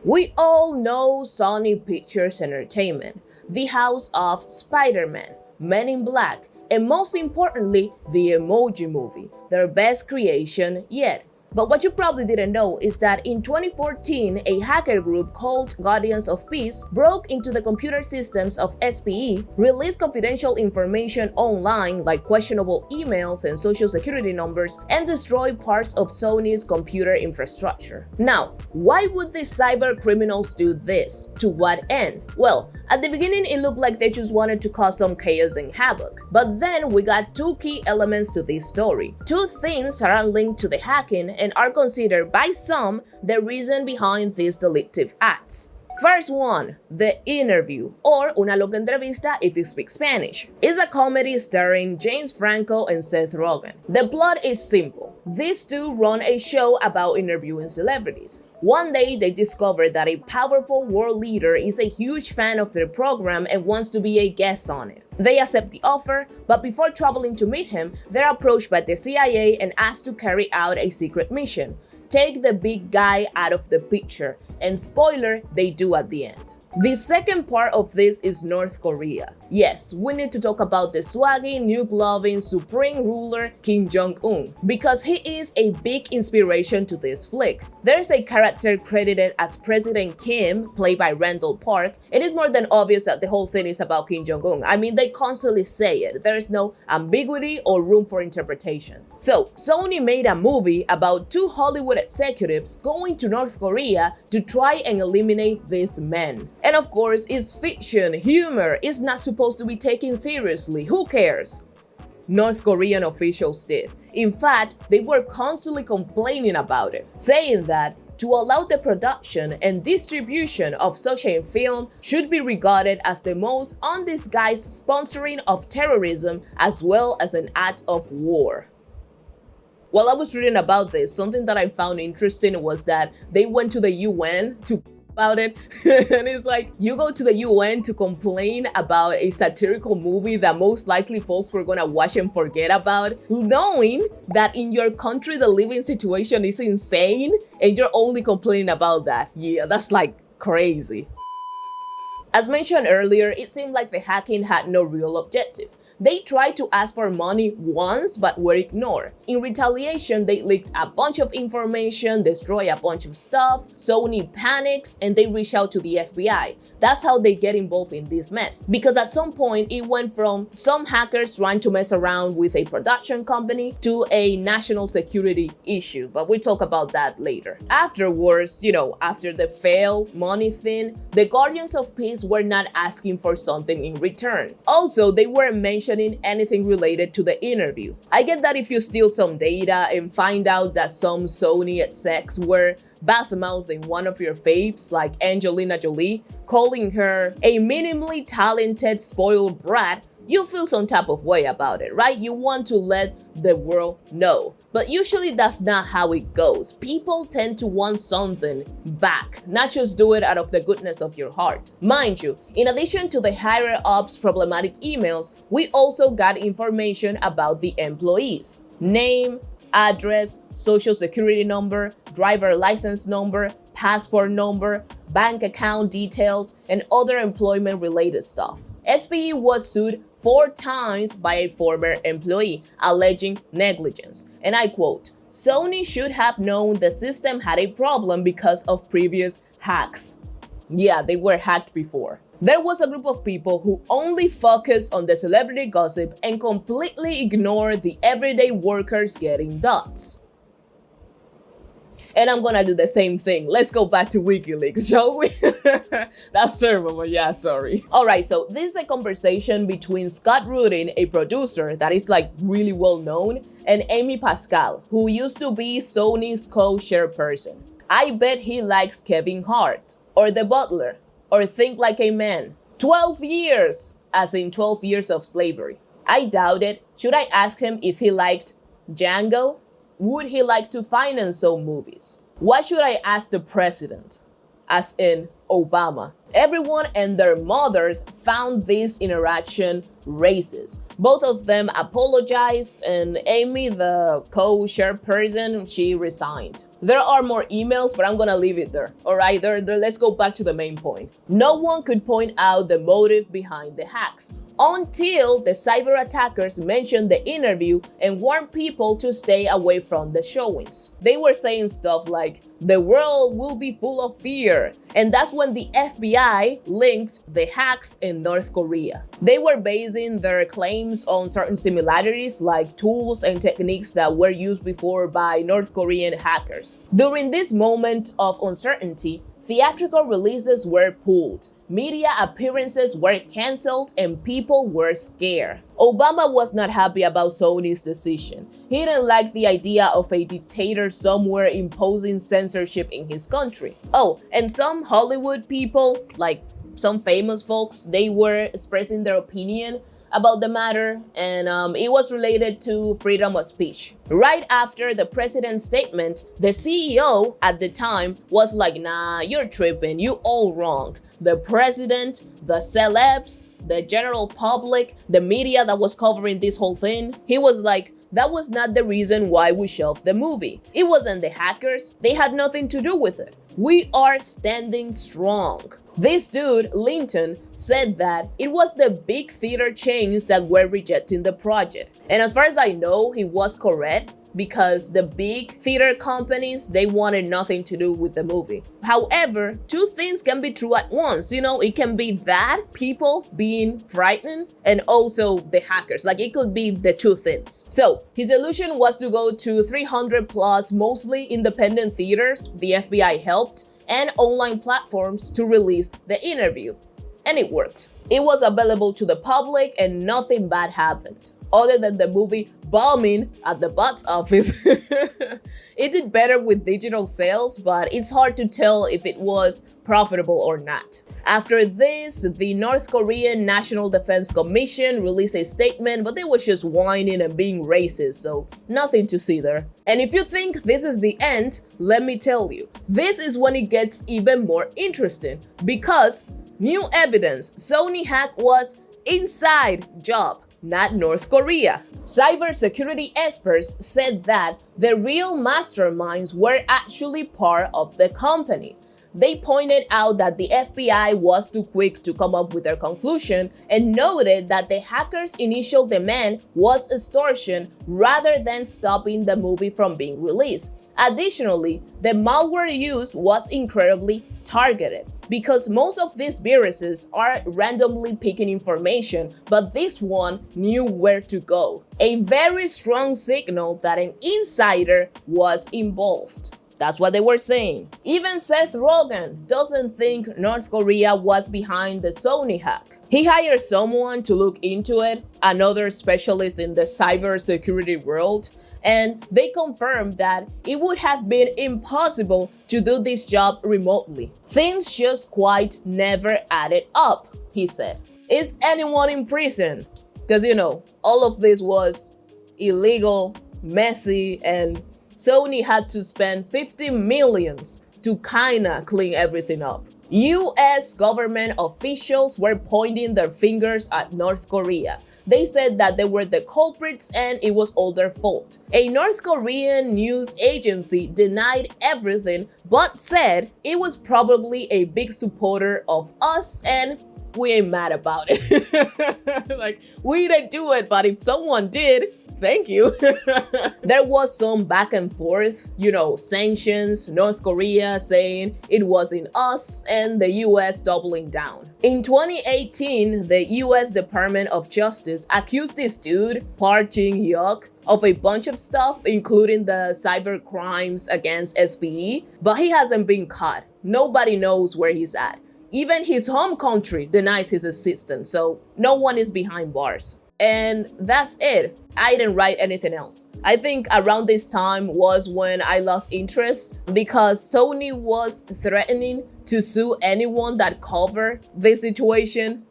We all know Sony Pictures Entertainment, the house of Spider-Man, Men in Black, and most importantly, the Emoji Movie, their best creation yet. But what you probably didn't know is that in 2014, a hacker group called Guardians of Peace broke into the computer systems of SPE, released confidential information online like questionable emails and social security numbers, and destroyed parts of Sony's computer infrastructure. Now, why would these cyber criminals do this? To what end? Well, at the beginning it looked like they just wanted to cause some chaos and havoc. But then we got two key elements to this story. Two things that are linked to the hacking and are considered by some the reason behind these delictive acts. First one, The Interview, or Una Loca Entrevista if you speak Spanish, is a comedy starring James Franco and Seth Rogen. The plot is simple. These two run a show about interviewing celebrities. One day, they discover that a powerful world leader is a huge fan of their program and wants to be a guest on it. They accept the offer, but before traveling to meet him, they're approached by the CIA and asked to carry out a secret mission. Take the big guy out of the picture, and spoiler, they do at the end. The second part of this is North Korea. Yes, we need to talk about the swaggy, nuke-loving, supreme ruler Kim Jong-un, because he is a big inspiration to this flick. There's a character credited as President Kim, played by Randall Park. It is more than obvious that the whole thing is about Kim Jong-un. I mean, they constantly say it. There's no ambiguity or room for interpretation. So, Sony made a movie about two Hollywood executives going to North Korea to try and eliminate these men. And of course, it's fiction, humor, it's not supposed to be taken seriously. Who cares? North Korean officials did. In fact, they were constantly complaining about it, saying that to allow the production and distribution of such a film should be regarded as the most undisguised sponsoring of terrorism as well as an act of war. While I was reading about this, something that I found interesting was that they went to the UN to about it and it's like, you go to the UN to complain about a satirical movie that most likely folks were gonna watch and forget about, knowing that in your country the living situation is insane and you're only complaining about that. Yeah, that's like crazy. As mentioned earlier, it seemed like the hacking had no real objective. They tried to ask for money once but were ignored. In retaliation, they leaked a bunch of information, destroyed a bunch of stuff. Sony panics and they reach out to the FBI. That's how they get involved in this mess. Because at some point, it went from some hackers trying to mess around with a production company to a national security issue. But we'll talk about that later. Afterwards, after the failed money thing, the Guardians of Peace were not asking for something in return. Also, they weren't mentioning anything related to the interview. I get that if you steal some data and find out that some Sony execs were bad-mouthing one of your faves like Angelina Jolie, calling her a minimally talented spoiled brat, you feel some type of way about it, right? You want to let the world know. But usually that's not how it goes. People tend to want something back, not just do it out of the goodness of your heart. Mind you, in addition to the higher-ups problematic emails, we also got information about the employees. Name, address, social security number, driver license number, passport number, bank account details, and other employment-related stuff. SPE was sued 4 times by a former employee, alleging negligence. And I quote, "Sony should have known the system had a problem because of previous hacks." Yeah, they were hacked before. There was a group of people who only focused on the celebrity gossip and completely ignored the everyday workers getting dots. And I'm gonna do the same thing. Let's go back to WikiLeaks, shall we? That's terrible, but yeah, sorry. Alright, so this is a conversation between Scott Rudin, a producer that is like really well known, and Amy Pascal, who used to be Sony's co-chairperson. I bet he likes Kevin Hart, or The Butler, or Think Like a Man. 12 years, as in 12 years of slavery. I doubt it. Should I ask him if he liked Django? Would he like to finance some movies? Why should I ask the president? As in Obama. Everyone and their mothers found this interaction racist. Both of them apologized, and Amy, the co-chairperson, she resigned. There are more emails, but I'm gonna leave it there. All right, let's go back to the main point. No one could point out the motive behind the hacks until the cyber attackers mentioned the interview and warned people to stay away from the showings. They were saying stuff like, the world will be full of fear. And that's when the FBI linked the hacks in North Korea. They were basing their claims on certain similarities like tools and techniques that were used before by North Korean hackers. During this moment of uncertainty, theatrical releases were pulled, media appearances were cancelled, and people were scared. Obama was not happy about Sony's decision. He didn't like the idea of a dictator somewhere imposing censorship in his country. Oh, and some Hollywood people, like some famous folks, they were expressing their opinion about the matter, and it was related to freedom of speech. Right after the president's statement, the CEO at the time was like, nah, you're tripping, you all wrong. The president, the celebs, the general public, the media that was covering this whole thing, he was like, that was not the reason why we shelved the movie. It wasn't the hackers, they had nothing to do with it. We are standing strong. This dude, Linton, said that it was the big theater chains that were rejecting the project. And as far as I know, he was correct, because the big theater companies, they wanted nothing to do with the movie. However, two things can be true at once. You know, it can be that people being frightened and also the hackers. Like, it could be the two things. So his solution was to go to 300 plus mostly independent theaters the FBI helped and online platforms to release the interview. And it worked. It was available to the public and nothing bad happened, other than the movie bombing at the box office. It did better with digital sales, but it's hard to tell if it was profitable or not. After this, the North Korean National Defense Commission released a statement, but they was just whining and being racist, so nothing to see there. And if you think this is the end, let me tell you, this is when it gets even more interesting, because new evidence, Sony hack was inside job, not North Korea. Cybersecurity experts said that the real masterminds were actually part of the company. They pointed out that the FBI was too quick to come up with their conclusion and noted that the hackers' initial demand was extortion rather than stopping the movie from being released. Additionally, the malware used was incredibly targeted, because most of these viruses are randomly picking information, but this one knew where to go. A very strong signal that an insider was involved. That's what they were saying. Even Seth Rogen doesn't think North Korea was behind the Sony hack. He hired someone to look into it, another specialist in the cybersecurity world, and they confirmed that it would have been impossible to do this job remotely. Things just quite never added up, he said. Is anyone in prison? Because, you know, all of this was illegal, messy, and Sony had to spend $50 million to kinda clean everything up. US government officials were pointing their fingers at North Korea. They said that they were the culprits and it was all their fault. A North Korean news agency denied everything but said it was probably a big supporter of us and we ain't mad about it. Like, we didn't do it, but if someone did, thank you. There was some back and forth, you know, sanctions, North Korea saying it wasn't us, and the US doubling down. In 2018, the US Department of Justice accused this dude, Park Jin-hyuk, of a bunch of stuff, including the cyber crimes against SPE, but he hasn't been caught. Nobody knows where he's at. Even his home country denies his existence, so no one is behind bars. And that's it. I didn't write anything else. I think around this time was when I lost interest because Sony was threatening to sue anyone that covered this situation.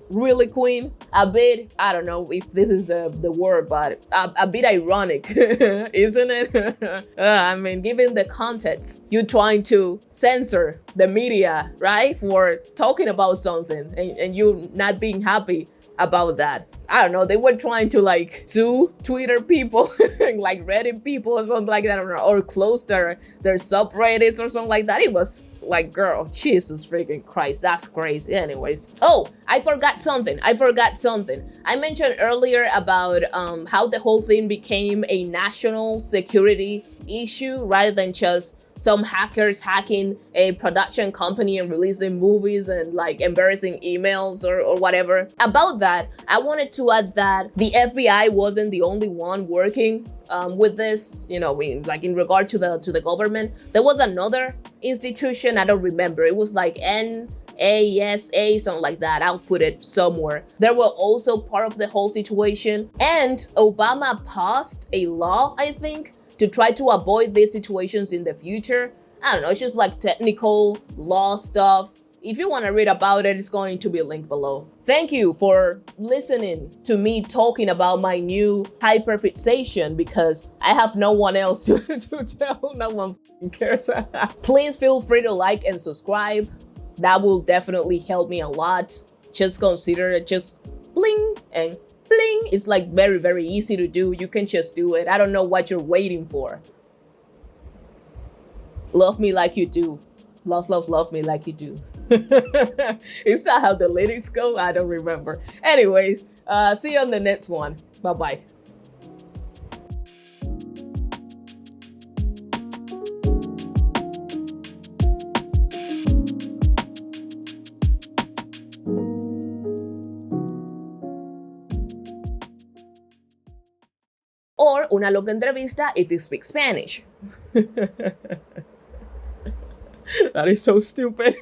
Really, Queen? A bit, I don't know if this is the word, but a bit ironic, isn't it? I mean, given the context, you're trying to censor the media, right? For talking about something and you not being happy about that. I don't know, they were trying to like sue Twitter people, like Reddit people or something like that, or close their subreddits or something like that. It was like, girl, Jesus freaking Christ, that's crazy. Anyways, oh, I forgot something. I mentioned earlier about how the whole thing became a national security issue rather than just some hackers hacking a production company and releasing movies and like embarrassing emails or whatever. About that, I wanted to add that the FBI wasn't the only one working with this, you know, in regard to the government. There was another institution, I don't remember, it was like NASA, something like that. I'll put it somewhere. They were also part of the whole situation, and Obama passed a law, I think, to try to avoid these situations in the future. I don't know, it's just like technical law stuff. If you want to read about it, it's going to be linked below. Thank you for listening to me talking about my new hyperfixation, because I have no one else to tell. No one cares. Please feel free to like and subscribe. That will definitely help me a lot. Just consider it, just bling and bling. It's like very, very easy to do. You can just do it. I don't know what you're waiting for. Love me like you do. Love me like you do. Is that how the lyrics go? I don't remember. Anyways, see you on the next one. Bye-bye. Or una loca entrevista if you speak Spanish. That is so stupid.